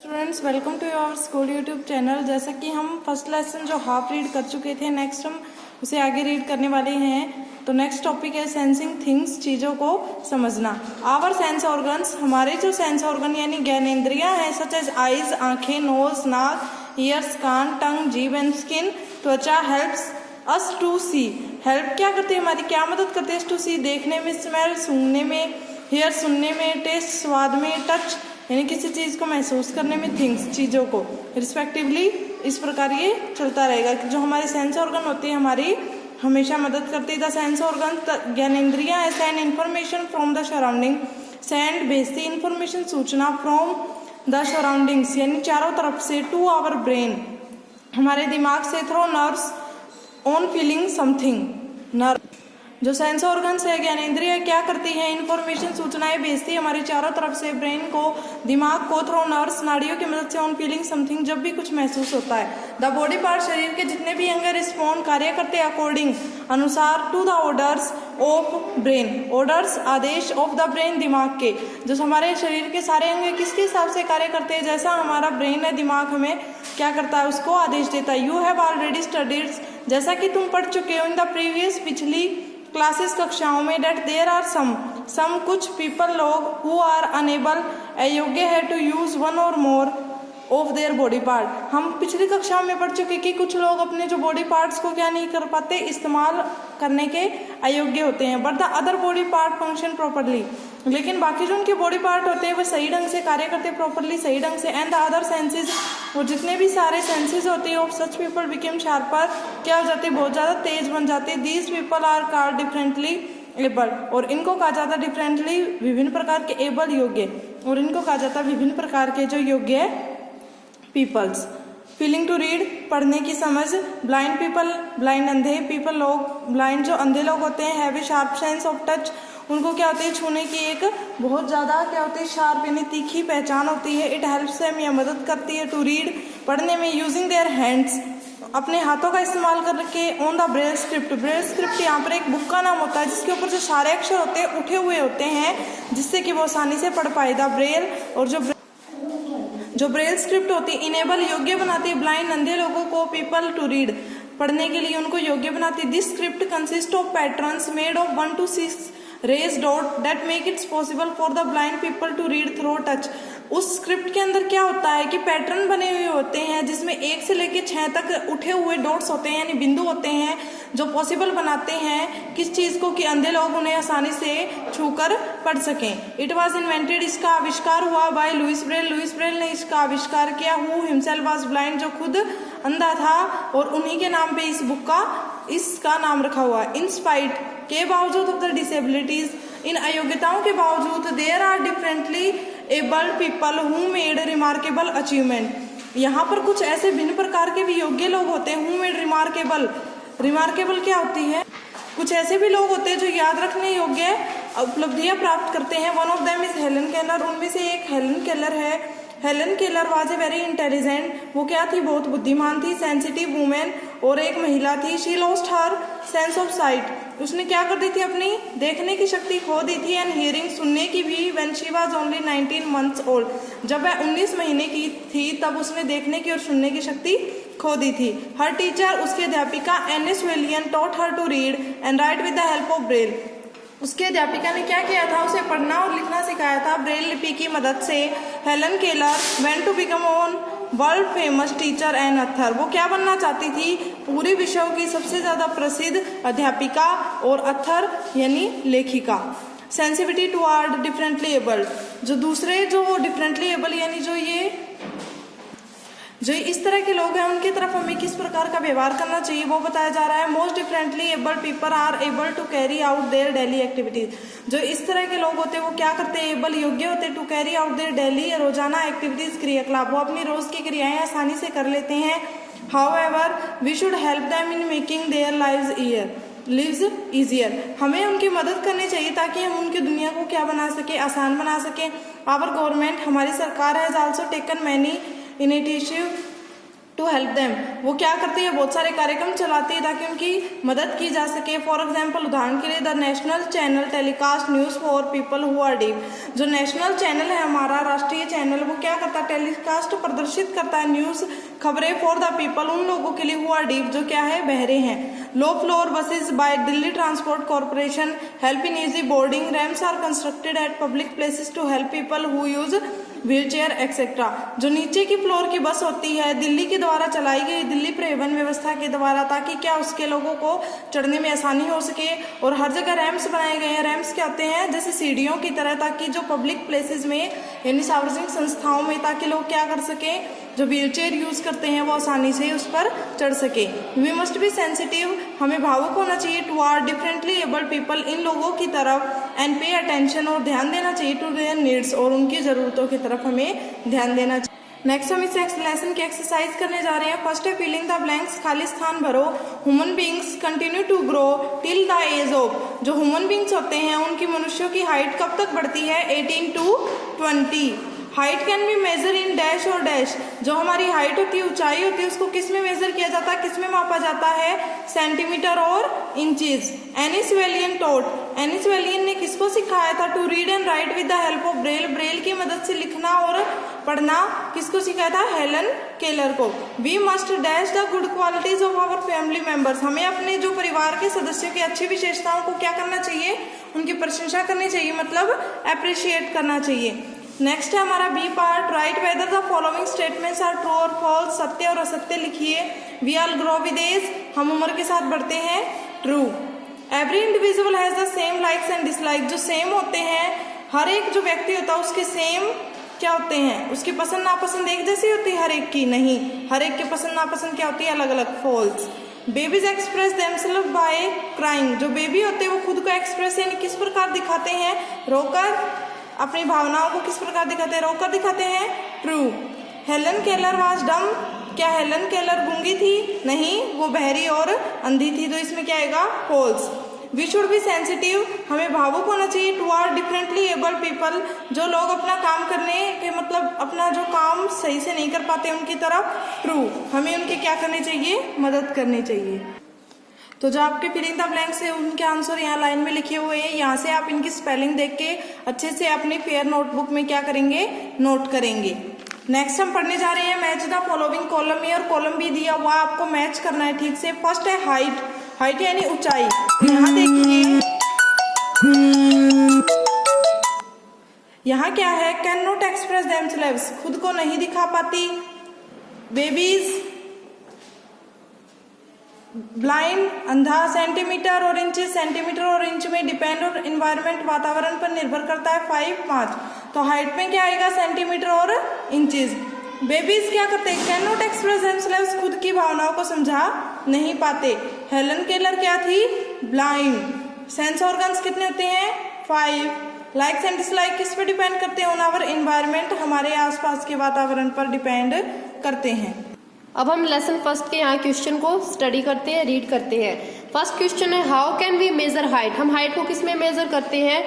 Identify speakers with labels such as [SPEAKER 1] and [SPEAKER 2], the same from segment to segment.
[SPEAKER 1] Students welcome to your school YouTube channel. जैसा कि हम फर्स्ट लेसन जो हाफ रीड कर चुके थे, नेक्स्ट हम उसे आगे रीड करने वाले हैं। तो नेक्स्ट टॉपिक है सेंसिंग थिंग्स, चीज़ों को समझना। आवर सेंस ऑर्गन्स, हमारे जो सेंस ऑर्गन यानी ज्ञानेंद्रियां हैं, सच एज आइज आँखें, नोज, नाक, ईयर्स कान, टंग, जीभ एंड स्किन, त्वचा, helps us to see. Help क्या करते हैं, हमारी क्या मदद करते हैं? टू सी देखने में, स्मेल सूंघने में, हेयर सुनने में, टेस्ट स्वाद में, टच यानी किसी चीज़ को महसूस करने में, थिंग्स चीज़ों को रिस्पेक्टिवली। इस प्रकार ये चलता रहेगा कि जो हमारे सेंस ऑर्गन होते हैं हमारी हमेशा मदद करते हैं। द सेंस ऑर्गन ज्ञानेंद्रियां send information from the surrounding, send भेजती इंफॉर्मेशन सूचना फ्रॉम द सराउंडिंग्स यानी चारों तरफ से, टू आवर ब्रेन हमारे दिमाग से, through nerves on feeling something. Nerve जो सेंस ऑर्गन्स है ज्ञानेंद्रिय क्या करती है, इंफॉर्मेशन सूचनाएं भेजती है हमारी चारों तरफ से, ब्रेन को, दिमाग को, थ्रू नर्व्स नाड़ियों की मदद से, ऑन फीलिंग समथिंग जब भी कुछ महसूस होता है। द बॉडी पार्ट शरीर के जितने भी अंग रिस्पॉन्ड कार्य करते हैं अकॉर्डिंग अनुसार to the orders of brain, orders आदेश ऑफ द ब्रेन दिमाग के। जो हमारे शरीर के सारे अंग किसके हिसाब से कार्य करते हैं, जैसा हमारा ब्रेन है दिमाग हमें क्या करता है उसको आदेश देता है। यू हैव ऑलरेडी स्टडीड, जैसा कि तुम पढ़ चुके हो इन द प्रीवियस पिछली क्लासेस कक्षाओं में, डेट देयर आर सम कुछ पीपल लोग हु आर अनेबल अयोग्य है टू यूज वन और more of their body part. हम पिछली कक्षाओं में पढ़ चुके कि कुछ लोग अपने जो बॉडी पार्ट्स को क्या नहीं कर पाते, इस्तेमाल करने के अयोग्य होते हैं। But the other body part function properly, लेकिन बाकी जो उनके बॉडी पार्ट होते हैं वो सही ढंग से कार्य करते हैं, प्रॉपरली सही ढंग से। एंड द अदर सेंसेस, वो जितने भी सारे सेंसेस होते हैं of such people became sharper, क्या हो जाते हैं, बहुत ज़्यादा तेज बन जाते हैं। These people are called differently able, और इनको कहा जाता है डिफरेंटली विभिन्न प्रकार के, एबल योग्य, और इनको कहा जाता है विभिन्न प्रकार के जो योग्य पीपल्स। फीलिंग टू रीड, पढ़ने की समझ। ब्लाइंड पीपल, ब्लाइंड अंधे, पीपल लोग, ब्लाइंड जो अंधे लोग होते हैं, have a sharp sense of touch, उनको क्या होती है छूने की एक बहुत ज़्यादा क्या होती है शार्प यानी तीखी पहचान होती है। इट हेल्प्स देम, यह मदद करती है टू रीड, पढ़ने में, यूजिंग देयर हैंड्स, अपने हाथों का इस्तेमाल करके, on the Braille script. Braille script यहाँ पर एक बुक का नाम होता है जिसके ऊपर जो सारे अक्षर होते हैं उठे हुए होते हैं जिससे कि वो आसानी से पढ़ पाए। द ब्रेल, और जो ब्रेल स्क्रिप्ट होती है इनेबल योग्य बनाती है ब्लाइंड अंधे लोगों को, पीपल टू रीड, पढ़ने के लिए उनको योग्य बनाती है। This script consist of patterns made of 1 to 6 raised dot that make its possible for the blind people to read through touch. उस स्क्रिप्ट के अंदर क्या होता है कि पैटर्न बने हुए होते हैं जिसमें 1 से लेकर 6 तक उठे हुए डॉट्स होते हैं यानी बिंदु होते हैं जो पॉसिबल बनाते हैं किस चीज़ को, कि अंधे लोग उन्हें आसानी से छूकर पढ़ सकें। इट वॉज इन्वेंटेड, इसका आविष्कार हुआ by Louis Braille, Louis Braille ने इसका आविष्कार किया। हु हिमसेल्फ वॉज ब्लाइंड, जो खुद अंधा था, और उन्हीं के नाम पे इस बुक का इसका नाम रखा हुआ है। इन स्पाइट, के बावजूद ऑफ द डिसेबिलिटीज, इन अयोग्यताओं के बावजूद, there are differently abled people who made remarkable achievement. यहाँ पर कुछ ऐसे भिन्न प्रकार के भी योग्य लोग होते हैं। हु मेड रिमार्केबल, रिमार्केबल क्या होती है, कुछ ऐसे भी लोग होते हैं जो याद रखने योग्य उपलब्धियां प्राप्त करते हैं। One of them is Helen Keller, उनमें से एक हेलन केलर है। Helen Keller was a very intelligent, वो क्या थी, बहुत बुद्धिमान थी। सेंसिटिव वुमेन, और एक महिला थी। She lost her sense of site, उसने क्या कर दी थी, अपनी देखने की शक्ति खो दी थी। एंड हियरिंग, सुनने की भी। When she was only 19 months old, जब वह 19 महीने की थी तब उसने देखने की और सुनने की शक्ति खो दी थी। हर टीचर, उसके अध्यापिका Anne Sullivan, taught her to read and write with the help of Braille, उसके अध्यापिका ने क्या किया था, उसे पढ़ना और लिखना सिखाया था ब्रेल लिपि की मदद से। Helen Keller went to become on world famous teacher and author, वो क्या बनना चाहती थी, पूरे विश्व की सबसे ज़्यादा प्रसिद्ध अध्यापिका और अथर यानी लेखिका। सेंसिटिविटी टुवर्ड डिफरेंटली एबल्ड, जो दूसरे जो डिफरेंटली एबल यानी जो इस तरह के लोग हैं उनकी तरफ हमें किस प्रकार का व्यवहार करना चाहिए वो बताया जा रहा है। Most differently abled people are able to carry out their daily activities, जो इस तरह के लोग होते हैं वो क्या करते हैं, एबल योग्य होते हैं to carry out their daily, रोजाना एक्टिविटीज, क्रियाकलाप, वो अपनी रोज की क्रियाएं आसानी से कर लेते हैं। However we should help them in making their lives easier, हमें उनकी मदद करनी चाहिए ताकि हम उनकी दुनिया को क्या बना सके, आसान बना सकें। आवर गवर्नमेंट, हमारी सरकार has also taken many initiative to help them, वो क्या करती है, बहुत सारे कार्यक्रम चलाती है ताकि उनकी मदद की जा सके। फॉर एग्जाम्पल, उदाहरण के लिए the national channel telecast news for people who are deaf, जो नेशनल चैनल है हमारा राष्ट्रीय चैनल, वो क्या करता है, टेलीकास्ट प्रदर्शित करता है न्यूज़ खबरें फॉर द पीपल, उन लोगों के लिए हु आर डीफ, जो क्या है, बहरे हैं। Low floor buses by Delhi transport corporation help in easy boarding, ramps are constructed at public places to help people who use wheel chair etcetera, जो नीचे की फ्लोर की बस होती है दिल्ली के द्वारा चलाई गई, दिल्ली परिवहन व्यवस्था के द्वारा, ताकि क्या उसके लोगों को चढ़ने में आसानी हो सके। और हर जगह रैम्प्स बनाए गए हैं। रैम्प्स क्या होते हैं, जैसे सीढ़ियों की तरह, ताकि जो पब्लिक प्लेसेस में यानी सार्वजनिक संस्थाओं में, ताकि लोग क्या कर सकें, जो व्हील चेयर यूज करते हैं वो आसानी से उस पर चढ़ सके। वी मस्ट बी सेंसिटिव, हमें भावुक होना चाहिए टुवर्ड डिफरेंटली एबल्ड पीपल, इन लोगों की तरफ, एंड पे अटेंशन, और ध्यान देना चाहिए टू देयर नीड्स, और उनकी जरूरतों की तरफ हमें ध्यान देना चाहिए। नेक्स्ट हम इस लेसन की एक्सरसाइज करने जा रहे हैं। फर्स्ट है फिलिंग द ब्लैंक्स, खाली स्थान भरो। Human beings continue to grow till the age of, जो ह्यूमन बींग्स होते हैं उनकी मनुष्यों की हाइट कब तक बढ़ती है, 18 to 20। Height can be measure in dash और डैश, जो हमारी हाइट होती है, ऊंचाई होती है, उसको किस में मेजर किया जाता है, किस में मापा जाता है, सेंटीमीटर और इंचेस। एनिस वेलियन टॉट, एनिस वेलियन ने किसको सिखाया था, to read and write with the help of Braille, Braille की मदद से लिखना और पढ़ना किसको सिखाया था, हेलन केलर को। We must dash the good qualities of our family members, हमें अपने जो परिवार के सदस्यों की अच्छी विशेषताओं को क्या करना चाहिए, उनकी प्रशंसा करनी चाहिए, मतलब अप्रिशिएट करना चाहिए। नेक्स्ट है हमारा B part, write whether the following statements are true और फॉल्स, सत्य और असत्य लिखिए। We all grow with age, हम उम्र के साथ बढ़ते हैं, true. Every individual has the same likes and dislike, जो सेम होते हैं, हर एक जो व्यक्ति होता है उसके सेम क्या होते हैं, उसकी पसंद नापसंद एक जैसी होती है हर एक की, नहीं, हर एक की पसंद नापसंद क्या होती है, अलग अलग, false. Babies express themself by crying, जो बेबी होते हैं वो खुद को एक्सप्रेस यानी किस प्रकार दिखाते हैं, रोकर, अपनी भावनाओं को किस प्रकार दिखाते हैं, रोकर दिखाते हैं, ट्रू। हेलन केलर वाज डम, क्या हेलन केलर गूंगी थी, नहीं, वो बहरी और अंधी थी, तो इसमें क्या आएगा, false. We should be sensitive, हमें भावुक होना चाहिए टुवर्ड डिफरेंटली एबल्ड पीपल, जो लोग अपना काम करने के मतलब अपना जो काम सही से नहीं कर पाते उनकी तरफ, ट्रू, हमें उनकी क्या करनी चाहिए, मदद करनी चाहिए। तो जो आपके फिलिंग द ब्लैंक्स है उनके आंसर यहाँ लाइन में लिखे हुए हैं, यहाँ से आप इनकी स्पेलिंग देख के अच्छे से अपनी फेयर नोटबुक में क्या करेंगे, नोट करेंगे। नेक्स्ट हम पढ़ने जा रहे हैं मैच द फॉलोइंग कॉलम में, और कॉलम भी दिया हुआ आपको मैच करना है ठीक से। फर्स्ट है हाइट, हाइट यानी ऊंचाई, यहाँ देखिए, यहाँ क्या है, कैन नॉट एक्सप्रेस देमसेल्व्स, खुद को नहीं दिखा पाती। बेबीज, ब्लाइंड, अंधा। सेंटीमीटर और इंचेस, सेंटीमीटर और इंच में डिपेंड और इन्वायरमेंट वातावरण पर निर्भर करता है, 5 5, तो हाइट में क्या आएगा, सेंटीमीटर और इंचेस। बेबीज क्या करते हैं, कैन नॉट एक्सप्रेस देमसेल्व्स, खुद की भावनाओं को समझा नहीं पाते। हेलन केलर क्या थी, ब्लाइंड। सेंस ऑर्गन्स कितने होते हैं, 5। लाइक्स एंड डिसलाइक किस पे डिपेंड करते हैं, ऑन आवर इन्वायरमेंट, हमारे आसपास के वातावरण पर डिपेंड करते हैं।
[SPEAKER 2] अब हम लेसन फर्स्ट के यहाँ क्वेश्चन को स्टडी करते हैं, रीड करते हैं। फर्स्ट क्वेश्चन है, how can we measure height, हम हाइट को किस में मेजर करते हैं,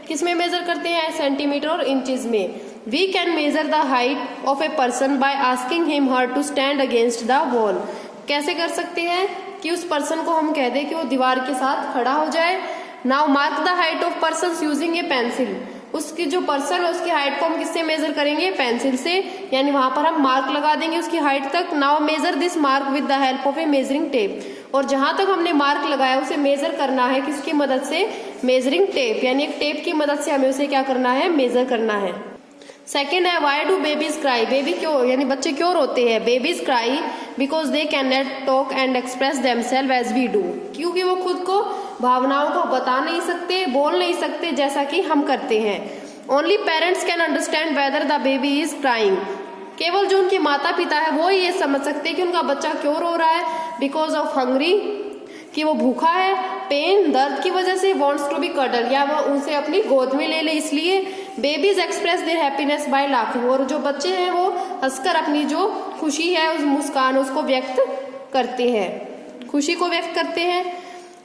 [SPEAKER 2] किस में मेजर करते हैं, सेंटीमीटर और इंचेस में। We can measure the height of a person by asking him her to stand against the wall, कैसे कर सकते हैं कि उस पर्सन को हम कह दें कि वो दीवार के साथ खड़ा हो जाए। Now mark the height of person using A pencil, उसकी जो पर्सन है उसकी हाइट को हम किससे मेजर करेंगे, पेंसिल से, यानी वहां पर हम मार्क लगा देंगे उसकी हाइट तक। Now measure this mark with the help of A measuring tape, और जहां तक हमने मार्क लगाया उसे मेजर करना है किसकी मदद से, मेजरिंग टेप, यानी एक टेप की मदद से हमें उसे क्या करना है, मेजर करना है। सेकेंड है, why do babies cry, baby क्यों यानी बच्चे क्यों रोते हैं। Babies cry because they can not talk and express themselves as we do, क्योंकि वो खुद को भावनाओं को बता नहीं सकते, बोल नहीं सकते जैसा कि हम करते हैं। Only parents can understand whether the baby is crying, केवल जो उनके माता पिता है वो ये समझ सकते हैं कि उनका बच्चा क्यों रो रहा है। बिकॉज ऑफ हंग्री, कि वो भूखा है। पेन, दर्द की वजह से। वॉन्ट्स टू बी कडल, या वो उसे अपनी गोद में ले ले इसलिए। Babies express their happiness bye laughing, और जो बच्चे हैं वो हंसकर अपनी जो खुशी है, उस मुस्कान उसको व्यक्त करते हैं, खुशी को व्यक्त करते हैं।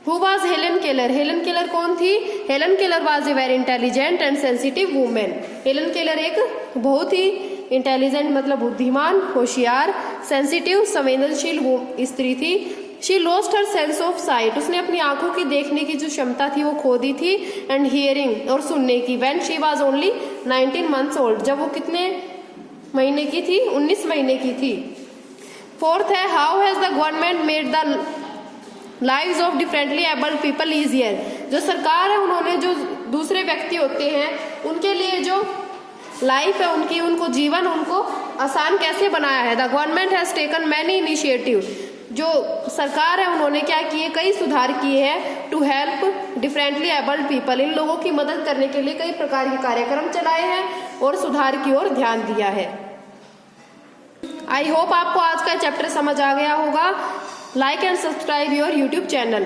[SPEAKER 2] Who was Helen Keller, Helen Keller कौन थी। Helen Keller was a very intelligent and sensitive women, Helen Keller एक बहुत ही इंटेलिजेंट मतलब बुद्धिमान, होशियार, सेंसिटिव संवेदनशील वो स्त्री थी। She lost her sense of site, उसने अपनी आंखों की देखने की जो क्षमता थी वो खो दी थी। एंड हियरिंग और सुनने की, when she was only 19 months old, जब वो कितने महीने की थी? 19 महीने की थी। फोर्थ है how has the government made the lives of differently abled people easier, जो सरकार है उन्होंने जो दूसरे व्यक्ति होते हैं उनके लिए जो लाइफ है उनकी, उनको जीवन उनको आसान कैसे बनाया है। The government has taken many initiative, जो सरकार है उन्होंने क्या किए? कई सुधार किए हैं। To help differently abled people, इन लोगों की मदद करने के लिए कई प्रकार के कार्यक्रम चलाए हैं और सुधार की ओर ध्यान दिया है। आई होप आपको आज का चैप्टर समझ आ गया होगा। Like and subscribe your YouTube channel.